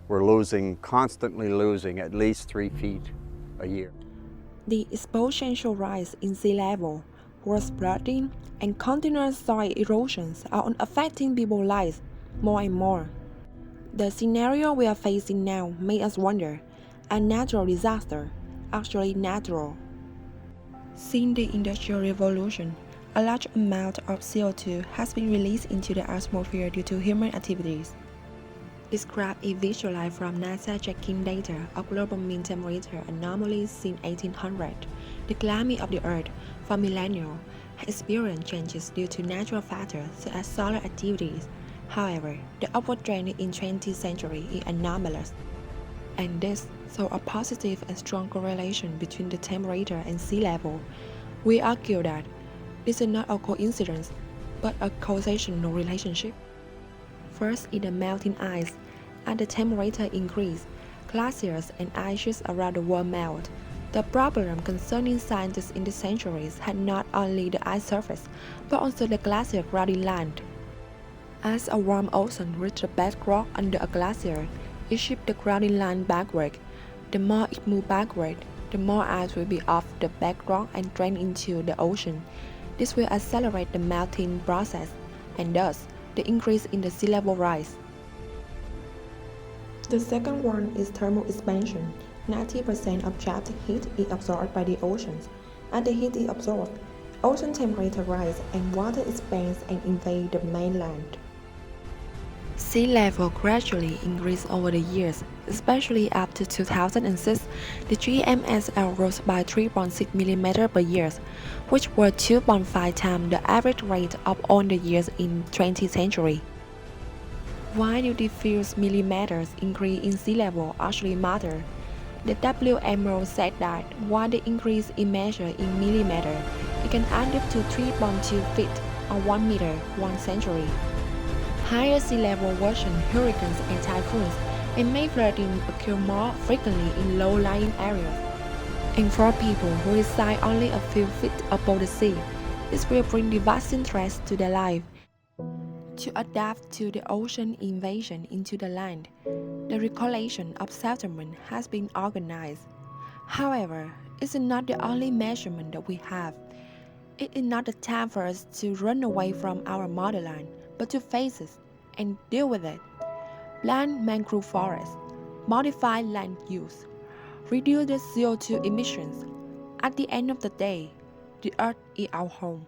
we're constantly losing at least 3 feet a year. The exponential rise in sea level, worse flooding, and continuous soil erosions are affecting people's lives more and more. The scenario we are facing now makes us wonder, a natural disaster actually natural? Since the Industrial Revolution, a large amount of CO2 has been released into the atmosphere due to human activities. Describe a visualize from NASA tracking data of global mean temperature anomalies since 1800. The climate of the Earth for millennia has experienced changes due to natural factors such as solar activities. However, the upward trend in 20th century is anomalous, and this shows a positive and strong correlation between the temperature and sea level. We argue that this is not a coincidence, but a causational relationship. First is the melting ice. As the temperature increases, glaciers and ice sheets around the world melt. The problem concerning scientists in the centuries had not only the ice surface, but also the glacier grounding land. As a warm ocean reaches the bedrock under a glacier, it shifts the grounding line backward. The more it moves backward, the more ice will be off the bedrock and drain into the ocean. This will accelerate the melting process, and thus the increase in the sea level rise. The second one is thermal expansion. 90% of trapped heat is absorbed by the oceans. As the heat is absorbed, ocean temperature rises and water expands and invades the mainland. Sea level gradually increased over the years, especially after 2006. The GMSL rose by 3.6 mm per year, which were 2.5 times the average rate of all the years in 20th century. Why do the few millimeters increase in sea level actually matter? The WMO said that while the increase is measured in millimeters, it can add up to 3.2 feet or 1 meter 1 century. Higher sea level worsen hurricanes and typhoons and make flooding occur more frequently in low-lying areas. And for people who reside only a few feet above the sea, this will bring devastating threats to their life. To adapt to the ocean invasion into the land, the recollection of settlement has been organized. However, it's not the only measurement that we have. It is not the time for us to run away from our motherland, but to face it and deal with it. Plant mangrove forests, modify land use, reduce the CO2 emissions. At the end of the day, the earth is our home.